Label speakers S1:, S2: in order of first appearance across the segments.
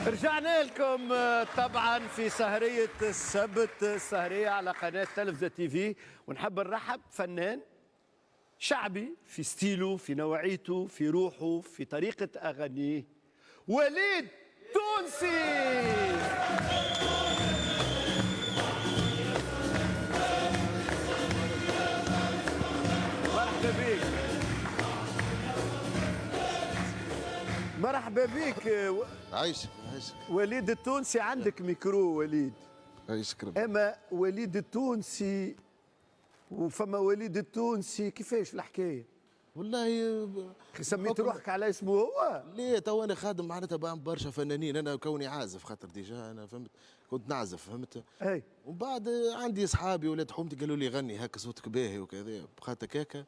S1: رجعنا لكم طبعا في سهرية السبت، السهرية على قناة تلفزة تي في، ونحب نرحب فنان شعبي في ستيله، في نوعيته، في روحه، في طريقة أغانيه، وليد تونسي. مرحبا بك. مرحبا بك
S2: عايشك
S1: وليد التونسي. عندك ميكرو وليد.
S2: عايشك ربي.
S1: اما وليد التونسي وفما وليد التونسي، كيفاش الحكايه؟
S2: والله
S1: سميت روحك على اسمه هو؟
S2: ليه تو انا خادم معناتها برشا فنانين، انا كوني عازف خاطر ديجا انا فهمت كنت نعزف فهمت.
S1: اي
S2: ومن بعد عندي اصحابي ولاد حومتي قالوا لي غني هكا صوتك باهي وكذا بخاطر هكا.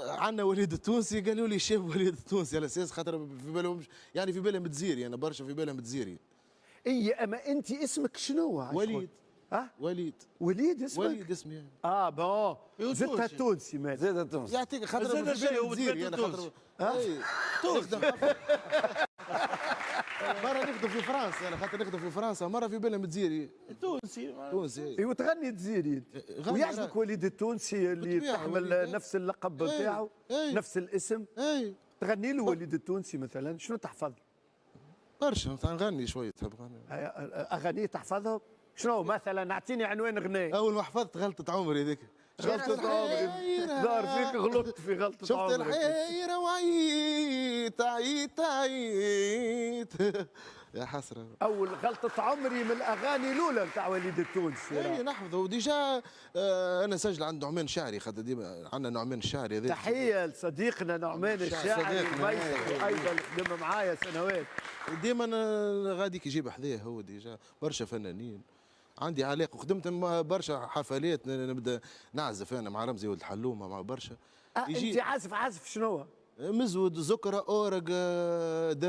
S2: عندنا وليد التونسي قالوا لي شاب وليد التونسي على اساس خاطر في بالهم يعني في بالهم تزيري، انا برشا في بالهم تزيري.
S1: اي اما انت اسمك شنو؟
S2: وليد.
S1: ها؟
S2: وليد
S1: اسمك؟
S2: وليد اسمي.
S1: بون زدتها التونسي مال
S3: زاد التونسي
S2: يعطيك خاطر في بالهم تزيري انا خاطر تونسي. مرة نخدم في فرنسا، انا خاطر نخدم في فرنسا مرة في بالهم تزيري تونسي.
S1: ايوا تغني تزيري انت. ويعجبك وليد التونسي اللي تحمل نفس اللقب نتاعو، نفس الاسم؟ تغني له وليد التونسي مثلا، شنو تحفظ؟
S2: برشا نغني شوية تحب غني.
S1: اغانيه تحفظهم؟ شنو مثلا؟ اعطيني عنوان غناء.
S2: اول ما حفظت غلطة عمري هذيك.
S1: غلطة عمري ظهر فيك، غلطت في غلطة عمري.
S2: شفت الحيرة وعيت عيت يا حسرة.
S1: أول غلطة عمري من الأغاني الأولى نتاع وليد التونسي.
S2: اي نحفظه وديجا. أنا سجل عند نعمان شعري خاطر ديما عندنا نعمان الشعري هذا.
S1: تحية لصديقنا نعمان الشاعري الميسر، أيضا خدم معايا سنوات.
S2: ديما غاديك يجيب حذاه هو ديجا برشا فنانين. عندي علاقه وخدمت برشا حفلات، نبدا نعزف انا مع رمزي ولد حلومه مع برشا.
S1: انت عازف شنو؟
S2: مزود زكرة اورق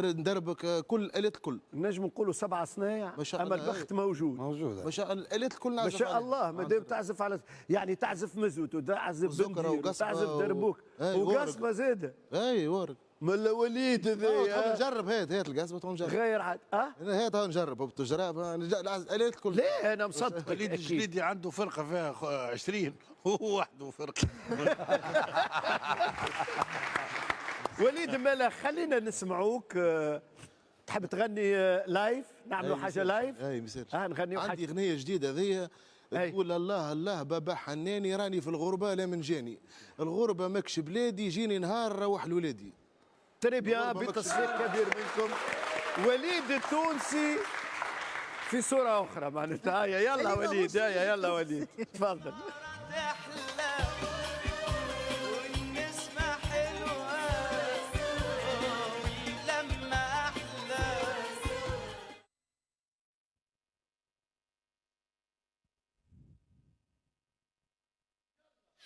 S2: ندربك كل الات الكل.
S1: نجم نقولوا 7 صنايع.
S2: ما شاء
S1: اما
S2: الله.
S1: البخت موجود
S2: ما شاء الله الالات الكل نعزف.
S1: ما شاء الله. ما دام تعزف على يعني تعزف مزود وتعزف بندير وتعزف دربوك وقصبه زاده.
S2: اي ورق
S1: ملا وليد هذايا.
S2: نجرب هات القصبه تو نجرب.
S1: غير عاد
S2: هات نجرب وبتجرب الالات الكل.
S1: ليه انا مصدق.
S3: وليد الجليدي عنده فرقه فيها 20 هو وحده فرقه.
S1: وليد مالا خلينا نسمعوك. تحب تغني لايف؟ نعملوا حاجه لايف؟
S2: اي مثال.
S1: نغنيو حاجه.
S2: عندي اغنيه جديده هذيا تقول الله الله بابا حناني راني في الغربه لا من جاني، الغربه ماكش بلادي جيني نهار روح لولادي.
S1: تري بيان، بتصفيق كبير منكم. وليد التونسي في صوره اخرى معناتها. يلا وليد، يلا وليد تفضل.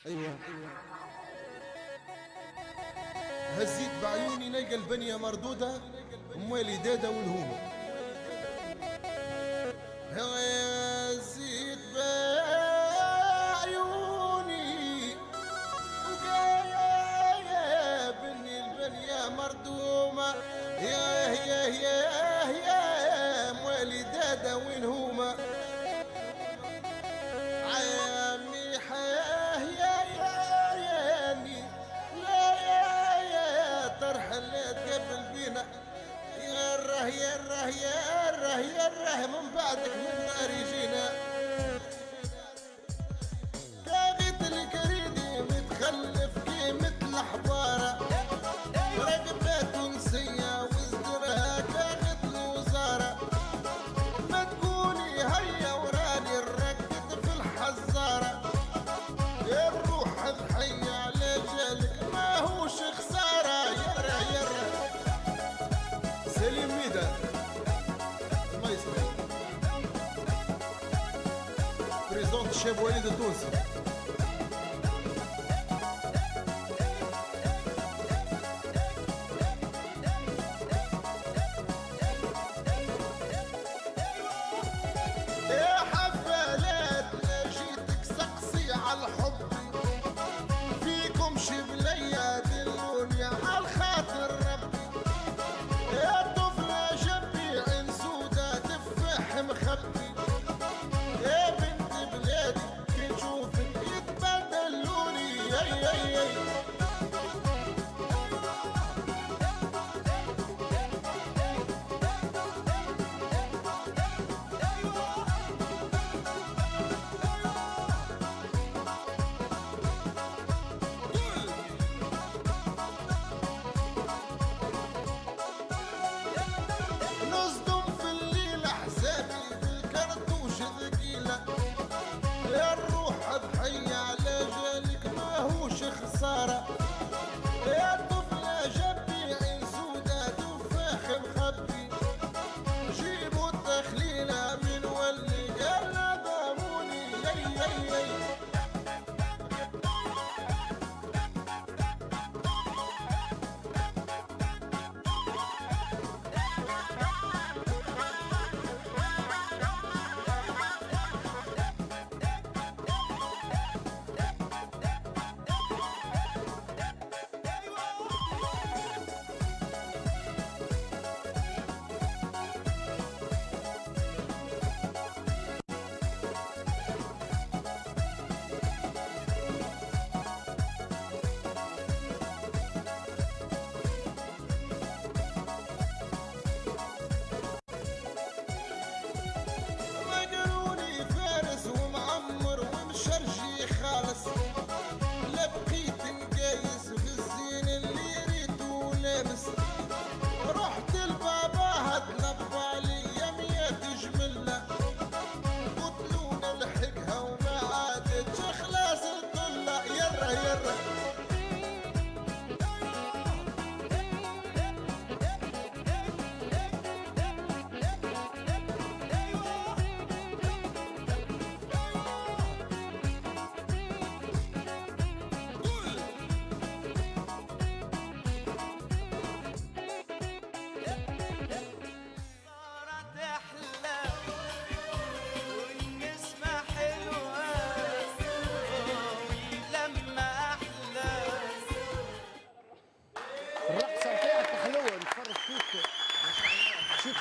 S2: ايوه هزيت بعيوني نلقى البنيه مردوده اموالي داده والهومه. هزيت بعيوني وقايا بني البنيه مردومه. يا اموالي داده والهومه. يره من بعدك من نار يجينا. كاغيت الكريدي متخلف كيمة الحضارة، رقبة تونسية وازدرها كاغيت الوزارة. ما تقولي هيا وراني نرقد في الحزارة. الروح ضحية على جالك ما هوش خسارة. يره سليم ميدان بريزونت الشاب وليد التونسي. يا حفلات جيتك سقسي على الحب فيكم شبلية دلوني على الخاطر ربي. يا طفلة جنبي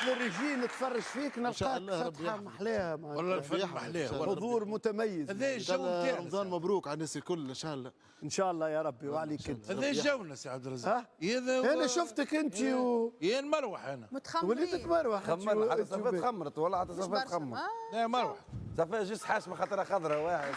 S1: للرجين نتفرج فيك
S2: شاء
S1: نلقاك
S2: الله ربي
S1: فتحه
S2: يحفظك.
S1: محلاها
S3: والله الفن محلاه
S1: حضور متميز.
S3: هذا الجو نتاعنا
S2: رمضان مبروك على الناس الكل ان شاء الله.
S1: ان شاء الله يا ربي وعليك انت.
S3: هذا جونا سي عبد الرزاق.
S1: ها؟
S3: هذا
S1: انا شفتك انت
S3: يا مروح انا
S1: وليتك
S4: متخمرين.
S1: مروح
S5: خمرنا حتى صفات خمرت والله حتى
S4: مش
S5: صفات
S4: برشا.
S5: خمر.
S3: لا مروح
S5: صفات جيس حاشمه خاطرها خضراء واحد.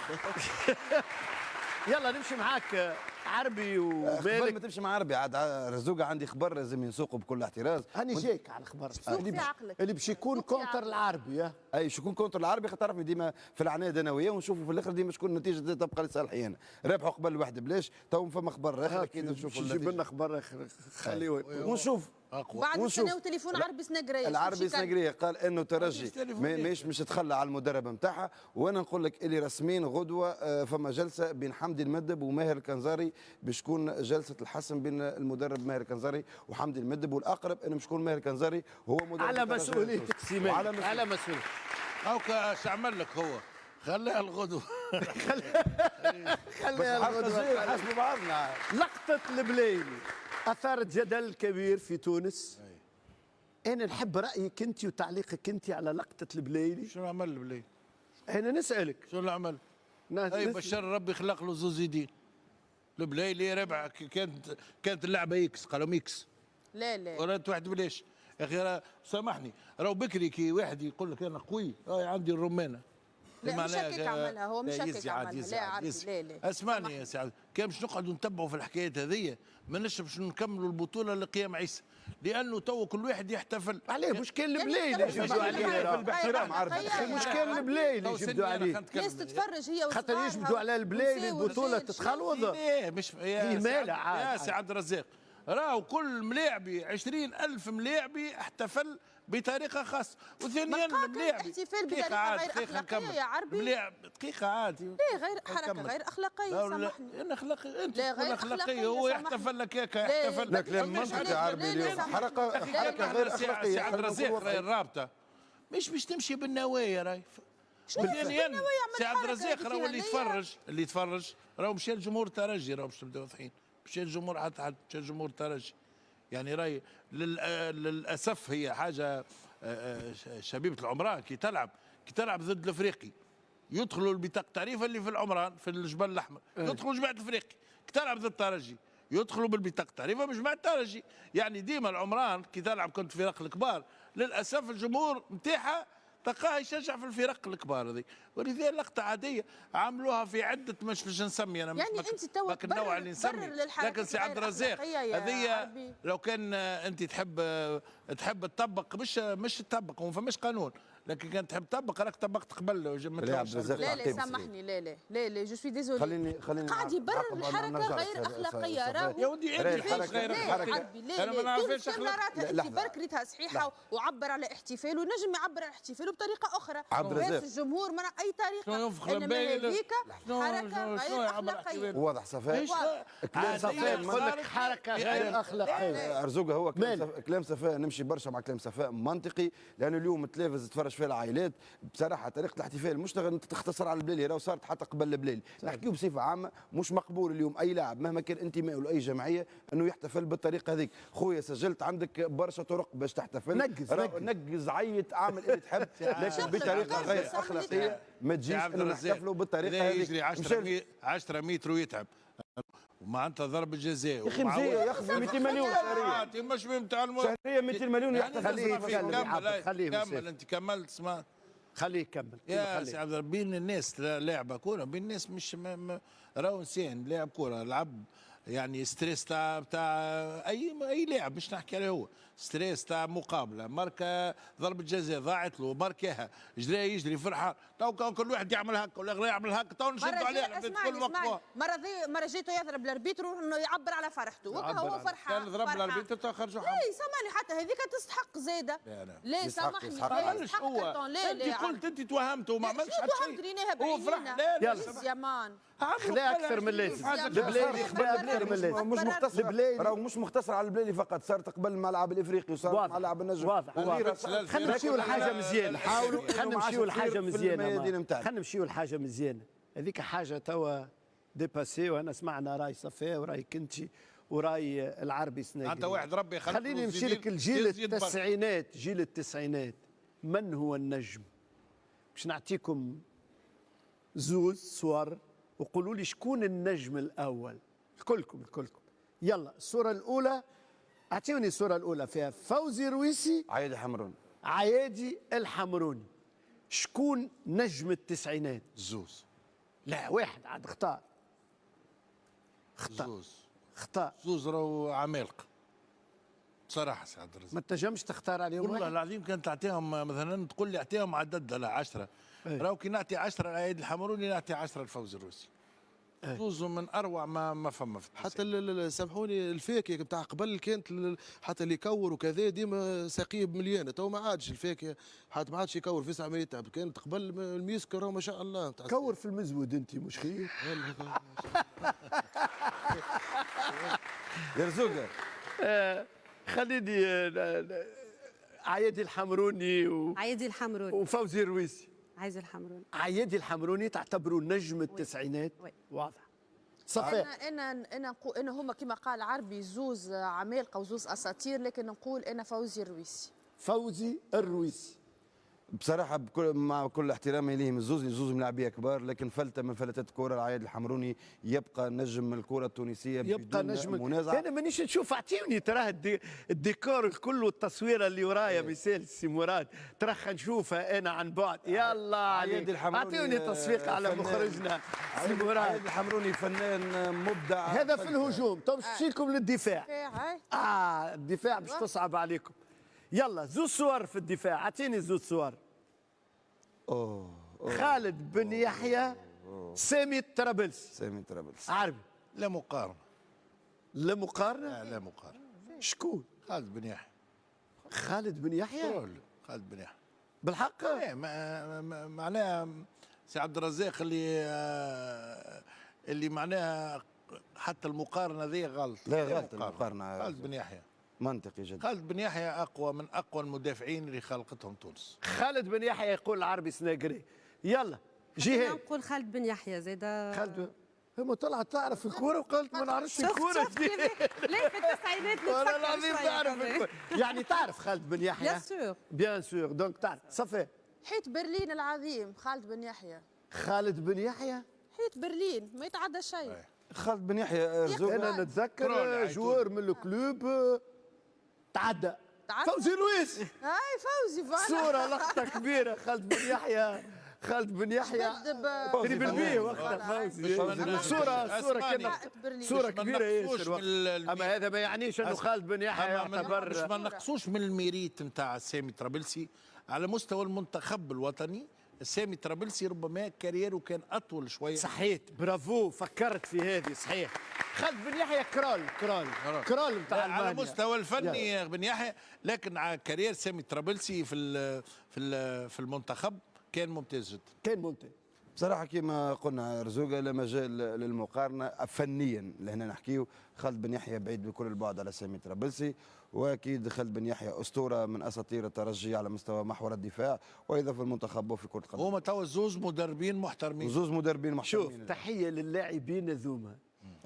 S1: يلا نمشي معاك عربي
S5: قبل ما
S1: ومالك.
S5: تمشي مع عربي عاد رزوقه عندي خبر لازم ينسوقه بكل احتراز.
S1: هاني جايك على الخبر
S4: في عقلك.
S1: اللي باش يكون
S4: سوق في
S1: كونتر
S4: عقلك.
S1: العربي.
S5: اي شكون كونتر العربي خاطر تعرفني ديما في العنايه انا وياه ونشوفوا في الاخر ديما شكون النتيجه تبقى لصالحي انا. رابحوا قبل واحد بلاش تو فما خبر اخر اكيد نشوفوا
S1: نجيب لنا خبر اخر خليه
S5: ونشوف
S3: اقوى
S4: بعد
S5: ونشوف.
S4: سنه وتليفون عربي سنقريه.
S5: العربي سنقريه قال انه ترجي
S3: تليفون
S5: مش مش تخلى على المدرب نتاعها. وانا نقول لك اللي رسمين غدوه فما جلسه بين حمدي المدب وماهر الكنزاري باش تكون جلسه الحسم بين المدرب ماهر الكنزاري وحمدي المدب، والاقرب انه مش يكون ماهر الكنزاري هو مدرب
S1: على
S5: الترجي
S1: مسؤوليتك
S5: التونسي.
S1: سيمان
S5: وعلى مسؤوليتك.
S1: على مسؤوليتك.
S3: هاكا اش عمل لك هو خليها الغدوه
S1: خليها
S5: حلقه
S1: الغدوة.
S5: جايه نحاسبوا بعضنا.
S1: لقطة البلايلي أثارت جدل كبير في تونس. أنا نحب رأيك أنت وتعليقك أنت على لقطة البلايلي.
S3: شنو عمل بلي
S1: أنا نسألك.
S3: شنو اللي عمل
S1: ناس
S3: اي بشار ربي خلق له زوز يدين البلايلي ربع كانت اللعبه اكس قالوا ميكس
S4: لا
S3: ورات واحد بلاش يا اخي سامحني راهو بكري كي واحد يقول لك انا قوي عندي الرمانه
S4: لا، مش
S3: معناها
S4: هكاك عملها، هو مش
S3: لا،
S4: هكاك
S3: يزي عاد،
S4: عملها.
S3: يزي
S4: لا
S3: عاد،
S4: عربي،
S3: يزي.
S4: لا.
S3: اسمعني يا سعد كان باش نقعدوا نتبعوا في الحكايات هذيا ما باش نكملوا البطوله لقيام عيسى لانه تو كل واحد يحتفل
S1: عليه مش كان
S4: يعني
S1: البلايلي
S4: أنت
S1: يجبدوا
S4: مش
S1: عليه
S4: عارف
S1: راه.
S5: باحترام عربي.
S1: مش كان البلايلي
S3: تو
S1: يجبدوا
S3: سني أنا
S1: عليه.
S3: خلينا نتكلم.
S4: ناس تتفرج هي
S1: خاطر
S4: وصغارها
S1: يجبدوا على البلايلي
S4: ونساء
S1: البطولة
S4: ورجال.
S1: تتخلوض.
S3: ايه مش
S1: هي مالها عاد.
S3: يا سي عبد الرزاق راهو كل ملاعبي 20,000 ملاعبي احتفل بطريقه خاصه وثانيا
S4: ملقاك
S3: الملاعبي
S4: الاحتفال
S3: دقيقة
S4: بطريقة
S3: عاد،
S4: غير
S3: دقيقة
S4: أخلاقية
S3: نكمل.
S4: يا عربي.
S3: ملاعب دقيقه عادي
S4: لا غير حركه
S3: نكمل.
S4: غير اخلاقيه
S3: لا لا
S4: سامحني.
S3: انا اخلاقي انت
S4: لا،
S3: تقول
S4: غير
S3: اخلاقيه
S4: أخلاقية،
S3: هو
S4: سامحني.
S3: يحتفل لك هيك
S4: لا،
S3: يحتفل
S4: لا،
S5: كلام
S4: فماش
S5: منطقي
S4: لا،
S5: عربي
S4: لا،
S5: اليوم.
S4: لا،
S5: حركه
S4: لا،
S5: حركه غير
S3: سي
S5: اخلاقيه.
S3: عبد
S5: خلينا
S3: الرزاق
S5: نقول
S3: راهي
S5: واقعي.
S3: الرابطه مش باش تمشي بالنوايا راهي
S4: شنو
S3: ثانيا
S4: النوايا يعمل
S3: سي عبد
S4: حركة
S3: الرزاق
S4: هذه
S3: راهو
S4: فيها
S3: اللي
S4: نية؟
S3: يتفرج اللي يتفرج راهو مشى الجمهور ترجي راهو باش نبداو واضحين مشى الجمهور حتى مشى الجمهور ترجي يعني راهي للاسف هي حاجه شبيبه العمران كي تلعب ضد الافريقي يدخلوا البطاقه التعريف اللي في العمران في الجبل الاحمر يدخلوا جماعه الافريقي كي تلعب ضد الترجي يدخلوا بالبطاقه التعريفه مش مع الترجي يعني ديما العمران كي تلعب كنت فرق الكبار للاسف الجمهور نتاعها تلقاه يشجع في الفرق الكبار هذه ولذلك لقطه عاديه عملوها في عده مش باش نسمي انا
S4: يعني
S3: مش
S4: انت توا
S3: باك النوع اللي نسمي
S4: تبرر للحركات
S3: لكن سي عبد
S4: غير
S3: الرزاق
S4: أخلاقية يا
S3: هذه
S4: عربي.
S3: لو كان انت تحب تطبق مش تطبق وما فماش قانون لكن كان تحب تطبق راك طبقت قبل
S5: لا عبد الرزاق
S4: لا
S5: تعقيب
S4: سامحني لا جو سوي ديزولي.
S5: خليني
S4: قاعد يبرر
S5: عقب أنا
S4: الحركه
S5: نرجع
S4: غير
S5: لك
S4: اخلاقيه
S5: صفاء.
S4: راهو
S3: يا ودي
S5: راهي
S3: انت
S5: الحركة-
S3: غير
S4: لا
S5: الحركة-
S4: عربي لا
S3: انا ما
S4: لا
S3: نعرفش
S4: تونس
S5: لا،
S4: راتها
S5: لحظة.
S4: انت برك ريتها صحيحه وعبر على احتفال ونجم يعبر على احتفاله بطريقه اخرى
S5: عبد الرزاق.
S4: بس الجمهور من اي
S3: شنو
S4: طريقه
S3: ينفخ
S4: انما
S3: لبايل؟
S4: هذيك
S3: شنو-
S4: حركه
S3: شنو
S4: غير
S3: يعبر
S4: اخلاقيه.
S3: احتفال؟
S5: واضح صفاء.
S1: كلام صفاء نقول لك حركه غير اخلاقيه.
S5: ارزوقه هو
S1: مالك؟
S5: كلام صفاء نمشي برشا مع كلام صفاء منطقي لانه اليوم التلفز تفرج فيه العائلات بصراحه طريقه الاحتفال مش تختصر على البليلي راهو صارت حتى قبل البليلي نحكيو بصفه عامه مش مقبول اليوم اي لاعب مهما كان انتمائه لاي جمعيه انه يحتفل بالطريقه هذيك خويا سجلت عندك برشا طرق باش تحتفل نقز عيط اعمل اللي تحب لكن بطريقه غير اخلاقيه ما تجيش انه نحتفلوا بالطريقه هذيك
S3: يجري 10 متر ويتعب ومعناتها ضرب الجزاء
S5: يا اخي مزيه ياخذ 200 مليون شهريا
S3: مش بتاع
S5: شهريا 200 مليون
S3: يعني
S1: خليه
S3: خليه
S1: يتكلم يا عبد،
S3: كمل
S1: خليه
S3: كمل
S1: يسير.
S3: انت كملت اسمع
S1: خليه يكمل.
S3: يا سي عبد الرب بين الناس لعبه كوره بين الناس مش راهو انسان لاعب كوره لعب يعني ستريس تاع اي لاعب مش نحكي عليه هو ستريس تاع مقابله ماركه ضربه جزاء ضاعت له ماركاها يجري فرحان تو كان كل واحد يعمل هكا ولا يعمل هكا تو نشدوا عليه
S4: اسمعني مره جيتو يضرب الاربيتر انه يعبر على فرحته وكا هو فرحان
S3: كان ضرب الاربيتر تو خرجوا
S4: لا سامحني حتى هذيك تستحق زياده. لا سامحني
S5: يستحق.
S3: هو
S4: لا
S3: انت قلت انت توهمته وما عملش حتى شيء
S4: شيء
S3: هو فرح لا
S1: يلا.
S4: يا مان
S1: خليها اكثر من اللازم. البلايلي خليها اكثر من اللازم.
S5: مش مختصر راهو مش مختصر على البليلي فقط صارت قبل الملعب الافريقي وصارت ملعب النجم
S1: واضح خلينا نمشيو لحاجه مزيانه خلينا نمشيو لحاجه مزيانه خلينا نمشيو لحاجه مزيانه هذيك حاجه توا ديباسي وانا سمعنا راي صفاء وراي كنتي وراي العربي سناجري.
S3: انت واحد ربي يخليك.
S1: خليني نمشي لك الجيل التسعينات. جيل التسعينات من هو النجم؟ باش نعطيكم زوز صور وقولوا لي شكون النجم الاول. الكلكم. يلا الصوره الاولى، اعطيوني الصوره الاولى فيها فوزي رويسي،
S5: عايد حمرون.
S1: عيادي الحمروني. شكون نجم التسعينات؟
S3: زوز.
S1: لا واحد عاد اختار.
S3: زوز راهو عمالقه بصراحه سي عبد الرزاق.
S1: ما تنجمش تختار عليهم
S3: والله
S1: واحد؟
S3: العظيم كان تعطيهم مثلا تقول لي اعطيهم عدد لا 10. راهو كي نعطي 10 لعيد الحمروني نعطي 10 لفوز الروسي. زوز من اروع ما فما في
S2: حتى سامحوني الفاكهه بتاع قبل كانت حتى اللي يكور وكذا ديما ساقيه بمليانه، تو ما عادش الفاكهه حتى ما عادش يكور في عمليه تعب. كانت قبل الميسك راه ما شاء الله.
S1: كور في المزود انت مش خير.
S5: يا رزوقه
S1: خليني عيادي الحمروني
S6: عيادي الحمروني
S1: وفوزي الرويسي.
S6: عايز الحمروني.
S1: عيادي الحمروني تعتبروا نجم التسعينات؟ واضح. صفاء.
S4: انا هما كما قال عربي زوز عمالقه وزوز اساطير، لكن نقول انا فوزي الرويسي.
S1: فوزي الرويسي
S5: بصراحه مع كل احترامي ليهم الزوز ملاعبيه كبار، لكن فلته من فلتات الكره العياد الحمروني يبقى نجم الكره التونسيه
S1: يبقى نجم
S5: منازع.
S1: انا مانيش نشوف. اعطيوني تراه الديكور الكل والتصويره اللي ورايا مثال سي مراد، ترى نشوفها انا عن بعد. يلا عليك اعطيوني تصفيق على مخرجنا سي مراد.
S5: عياد الحمروني فنان مبدع.
S1: هذا في الهجوم. تو نمشي لكم للدفاع. الدفاع باش تصعب عليكم. يلا زوز صور في الدفاع. اعطيني زوز صور. خالد بن يحيى، سامي الطرابلسي.
S5: سامي الطرابلسي
S1: عربي.
S3: لا مقارنه.
S1: لا مقارنه؟
S3: لا مقارنه.
S1: شكون؟
S3: خالد بن يحيى.
S1: خالد بن يحيى؟
S3: خالد بن يحيى
S1: بالحق؟
S3: ايه معناها سي عبد الرزاق اللي معناها حتى المقارنه ذي غلط.
S5: لا غلط المقارنه.
S3: خالد بن يحيى
S5: منطقي جدا.
S3: خالد بن يحيى اقوى من اقوى المدافعين اللي خلقتهم تونس.
S1: خالد بن يحيى يقول العربي سناجري. يلا جهاد.
S6: نقول خالد بن يحيى زيدا.
S1: خالد هم طلعت تعرف الكوره وقالت ما نعرفش الكوره.
S6: لا في التسعينات
S1: والله العظيم تعرف الكوره. يعني تعرف خالد بن يحيى؟
S4: بيان سور.
S1: بيان سور. دونك تعرف. صفاء.
S4: حيط برلين العظيم خالد بن يحيى.
S1: خالد بن يحيى؟
S4: حيط برلين ما يتعدى شيء.
S5: خالد بن يحيى
S1: انا نتذكر جوار من الكلوب تعدى. فوزي لويس.
S4: هاي فوزي فوالا.
S1: صورة لقطة كبيرة. خالد بن يحيى. خالد بن يحيى تريبل بي وقتها فوزي. صورة كبيرة ياسر. اما هذا ما يعنيش انه خالد بن يحيى يعتبر.
S3: مش ما نقصوش من الميريت نتاع سامي طرابلسي على مستوى المنتخب الوطني. سامي طرابلسي ربما كاريره كان اطول شويه.
S1: صحيت برافو فكرت في هذه صحيح. خالد بن يحيى كرول نتاع المانيا
S3: على مستوى الفني بن يحيى، لكن على كارير سامي طرابلسي في المنتخب كان ممتاز جدا.
S1: كان ممتاز
S5: بصراحه كما قلنا رزوقه لا مجال للمقارنه فنيا لهنا نحكيو. خالد بن يحيى بعيد بكل البعد على سامي طرابلسي، واكيد خالد بن يحيى اسطوره من اساطير الترجي على مستوى محور الدفاع وايضا في المنتخب وفي كره القدم.
S3: هما توا زوز مدربين محترمين.
S5: زوز مدربين محترمين.
S1: شوف تحيه للاعبين ذوما.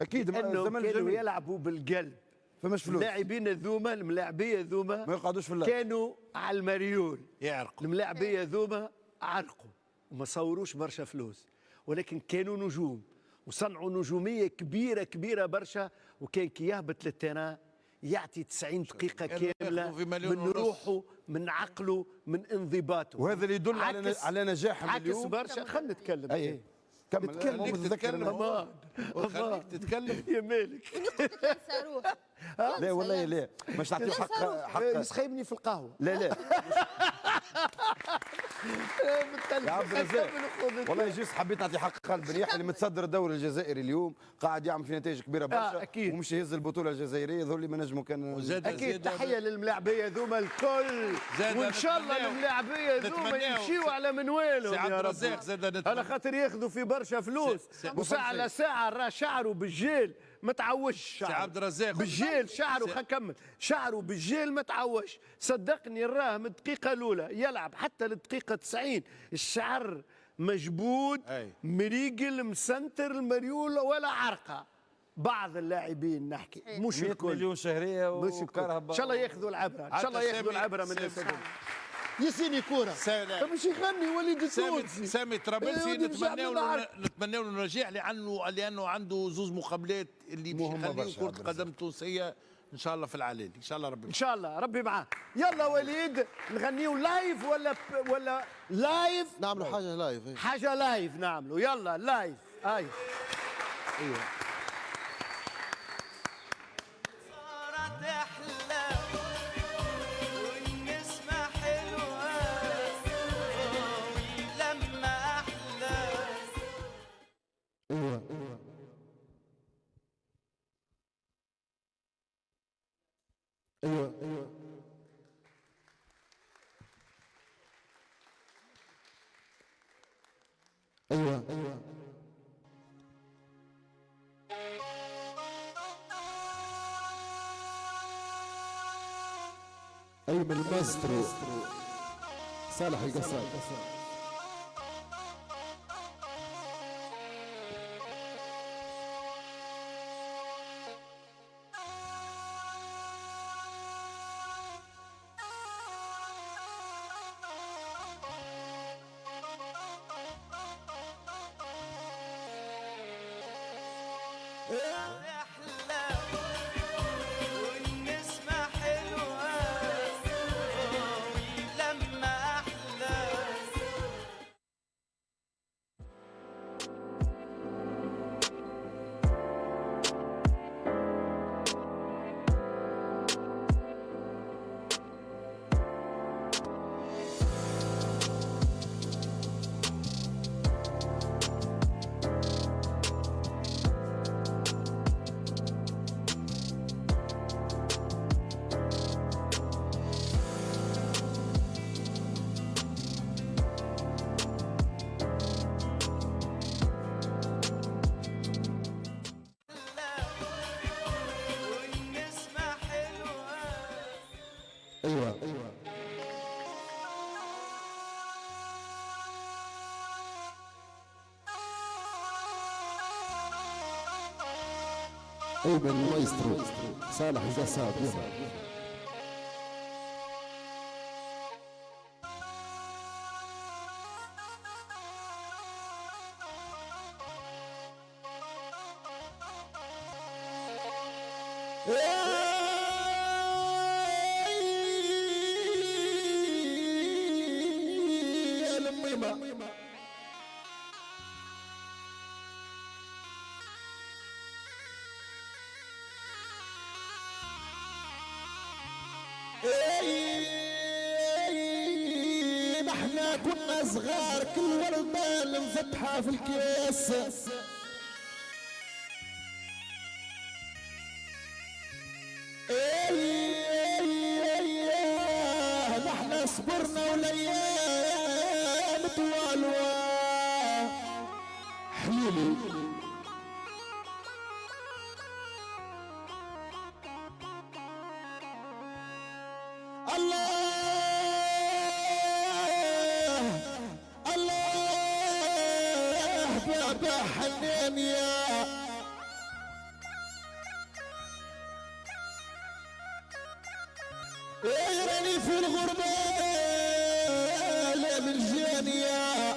S5: اكيد
S1: انهم كانوا يلعبوا بالقلب.
S5: فماش فلوس.
S1: اللاعبين ذوما الملاعبيه ذوما
S5: ما يقعدوش في اللعب.
S1: كانوا على المريول
S3: يعرقوا.
S1: الملاعبيه ذوما عرقوا وما صوروش برشا فلوس، ولكن كانوا نجوم وصنعوا نجوميه كبيره برشا. وكان كي يهبط للتيران يعطي 90 دقيقة كاملة من روحه من عقله من انضباطه.
S5: وهذا اللي يدل على نجاحهم
S1: عكس
S5: اليوم.
S1: برشا. خلينا نتكلم.
S5: اي كمل.
S3: خليك تتكلم
S1: يا مالك.
S4: صاروخ.
S5: لا والله لا باش تعطيه حق
S1: يسخيبني في القهوة.
S5: لا يا عبد الرزاق والله جيس حبيت نعطي حق خالد بن يحيى اللي متصدر الدوري الجزائري اليوم قاعد يعمل في نتائج كبيره برشا.
S1: اكيد.
S5: ومش يهز البطوله الجزائريه يظهر لي ما نجموا كان.
S1: اكيد تحيه للملاعبيه ذوما الكل، وان شاء الله الملاعبيه ذوما يمشيوا على منوالهم يا رب، على خاطر ياخذوا في برشا فلوس وساعه على ساعه. راه شعره بالجيل ما تعوش.
S3: سي عبد الرزاق
S1: بالجيل شعره خكمل شعره بالجيل ما تعوش. صدقني راه من الدقيقه الاولى يلعب حتى للدقيقه 90 الشعر مجبود مريقل مسنتر المريول ولا عرقه. بعض اللاعبين نحكي مش
S5: 100
S1: الكل
S5: مليون شهريه
S1: مش الكل
S5: وكرهبه.
S1: ان شاء الله ياخذوا العبره ان شاء الله ياخذوا العبره من الناس هذول. ياسيني كوره
S3: سلام.
S1: طب باش يغني وليد
S3: سامي
S1: التونسي
S3: سامي طرابلسي
S1: ودي مش عم
S3: نتمناو
S1: نعرف.
S3: له النجاح لانه عنده زوز مقابلات اللي باش
S5: مهمة
S3: يخليو
S5: برشا
S3: كرة
S5: برشا.
S3: القدم التونسية ان شاء الله في العلالي ان شاء الله ربي
S1: ان شاء الله ربي معاه. يلا وليد نغنيو لايف ولا لايف
S2: نعملوا حاجه لايف إيه.
S1: حاجه لايف نعملوا. يلا لايف اي
S2: ايوه
S7: صارت احلى والنسمة حلوة ولما احلى
S2: ايوه ايوه ايوه ايوه ايوه ايمن الماسترو صالح القصاب
S7: احلى والنسمة حلوة ولما احلى والنسمة حلوة
S2: ايوه ايوه ايمن المايسترو صالح القصاب يلا يا الميمة نحنا كنا صغار كل وردة مفتحة في الكيس نحنا صبرنا والايام طوال حليلي الله الله بابا حنان يا يراني في الغربة لا من جانية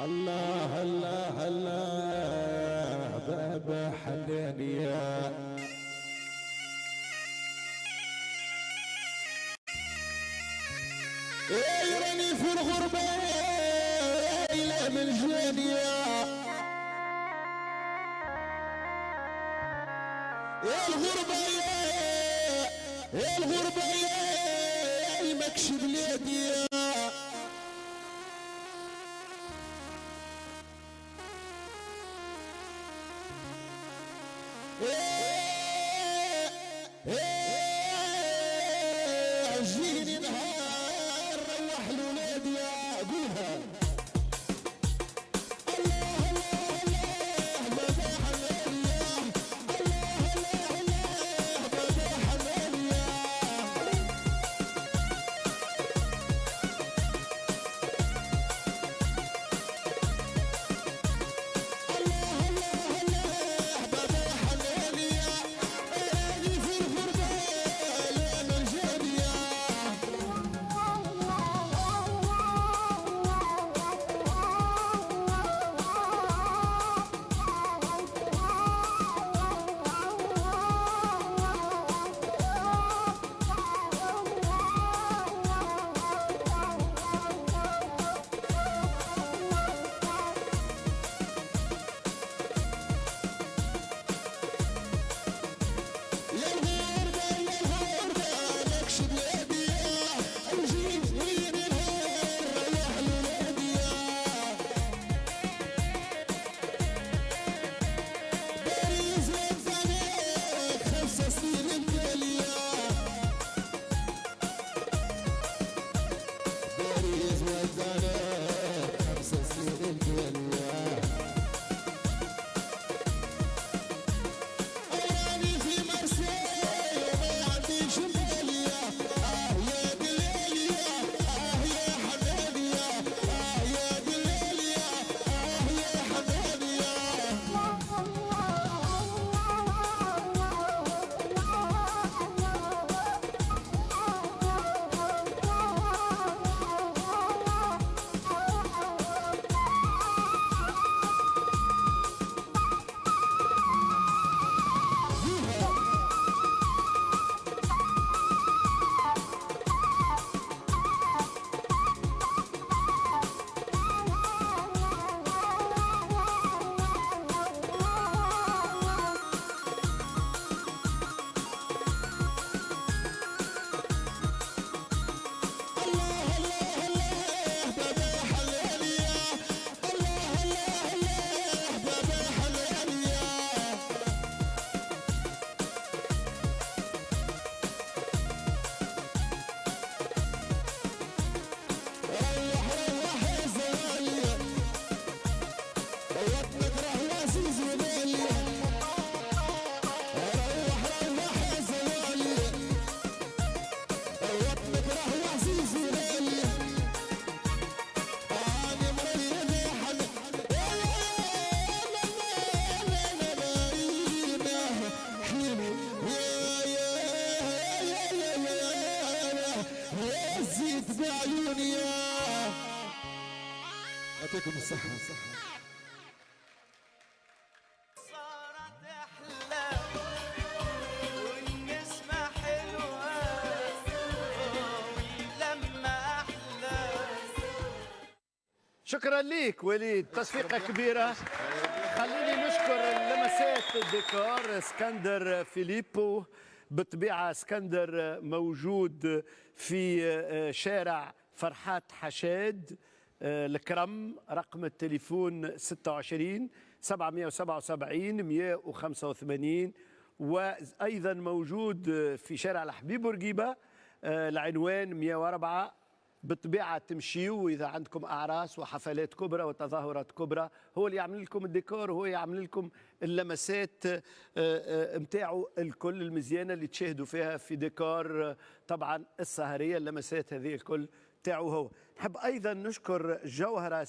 S2: الله الله الله بابا حنان يا يراني في الغربة لا من جانية الغربة يا الغربة يا مكش بلادي يا جيني نهار روح لولادي يا قولها الله الله الله بابا حنان يا الله الله الله بابا حنان يا في عيوني يعطيكم الصحة.
S7: صارت احلى والنسمة حلوة واللمة احلى.
S1: شكرا ليك وليد، تصفيقة كبيرة. خليني نشكر اللمسات الديكور اسكندر فيليبو. بالطبيعة اسكندر موجود في شارع فرحات حشاد الكرم، رقم التليفون 26 777 185، وأيضا موجود في شارع الحبيب بورقيبة العنوان 104. بالطبيعة تمشيوا إذا عندكم أعراس وحفلات كبرى وتظاهرات كبرى، هو اللي يعمل لكم الديكور، هو يعمل لكم اللمسات متاعه الكل المزيانة اللي تشاهدوا فيها في ديكور طبعا السهرية. اللمسات هذه الكل تاعه هو. نحب أيضا نشكر جوهرة